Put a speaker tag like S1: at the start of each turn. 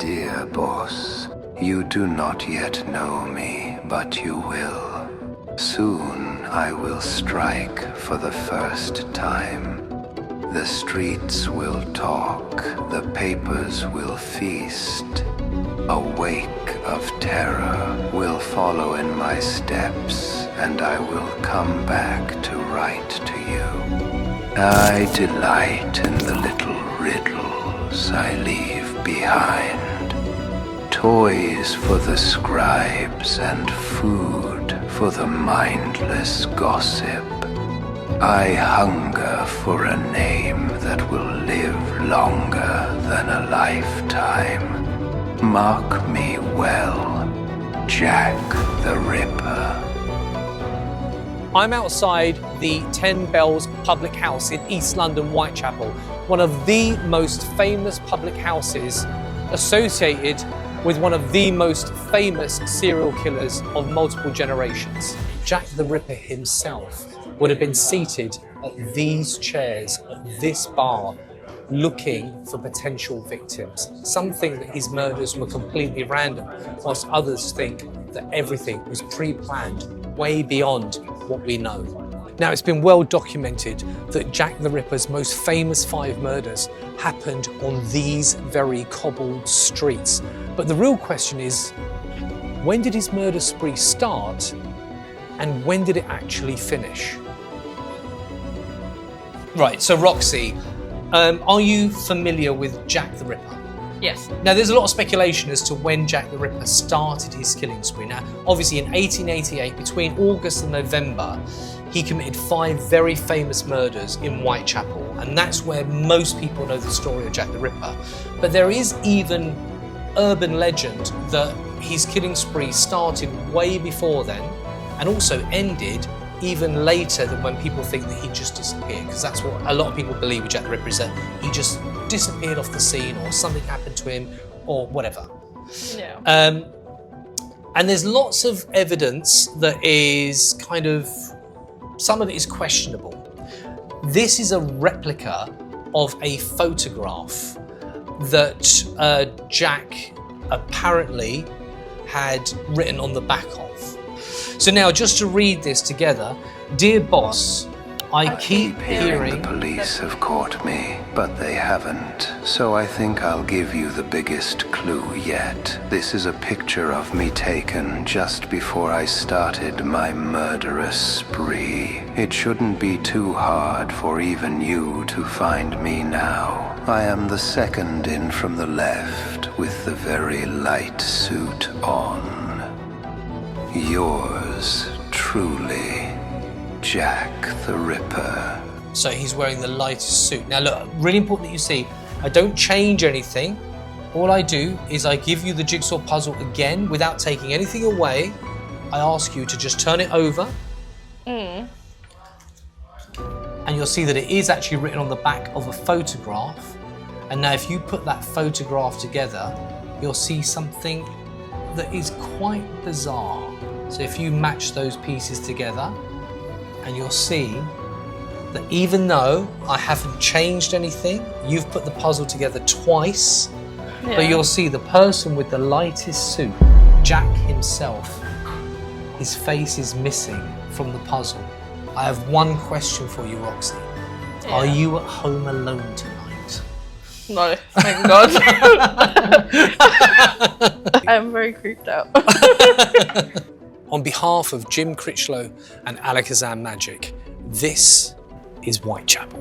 S1: Dear boss, you do not yet know me, but you will. Soon I will strike for the first time. The streets will talk, the papers will feast. A wake of terror will follow in my steps, and I will come back to write to you. I delight in the little riddles I leave behind. Toys for the scribes and food for the mindless gossip. I hunger for a name that will live longer than a lifetime. Mark me well, Jack the Ripper.
S2: I'm outside the 10 Bells Public House in East London, Whitechapel, one of the most famous public houses associated with one of the most famous serial killers of multiple generations. Jack the Ripper himself would have been seated at these chairs, at this bar, looking for potential victims. Some think that his murders were completely random, whilst others think that everything was pre-planned, way beyond what we know. Now, it's been well documented that Jack the Ripper's most famous 5 murders happened on these very cobbled streets. But the real question is, when did his murder spree start, and when did it actually finish? Right, so Roxy, are you familiar with Jack the Ripper?
S3: Yes.
S2: Now, there's a lot of speculation as to when Jack the Ripper started his killing spree. Now, obviously in 1888, between August and November, he committed 5 very famous murders in Whitechapel, and that's where most people know the story of Jack the Ripper. But there is even urban legend that his killing spree started way before then, and also ended even later than when people think that he just disappeared, because that's what a lot of people believe with Jack the Ripper, is that he just disappeared off the scene, or something happened to him, or whatever.
S3: Yeah.
S2: And there's lots of evidence that is kind of, some of it is questionable. This is a replica of a photograph that Jack apparently had written on the back of. So now, just to read this together, dear boss, I keep hearing
S1: the police have caught me, but they haven't. So I think I'll give you the biggest clue yet. This is a picture of me taken just before I started my murderous spree. It shouldn't be too hard for even you to find me now. I am the second in from the left with the very light suit on. Yours truly, Jack the Ripper.
S2: So he's wearing the lightest suit. Now look, really important that you see, I don't change anything. All I do is I give you the jigsaw puzzle again without taking anything away. I ask you to just turn it over. And you'll see that it is actually written on the back of a photograph. And now if you put that photograph together, you'll see something that is quite bizarre. So if you match those pieces together, and you'll see that even though I haven't changed anything, you've put the puzzle together twice, but you'll see the person with the lightest suit, Jack himself, his face is missing from the puzzle. I have one question for you, Roxy.
S3: Yeah.
S2: Are you at home alone tonight?
S3: No, thank God. I'm very creeped out.
S2: On behalf of Jim Critchlow and Alakazam Magic, this is Whitechapel.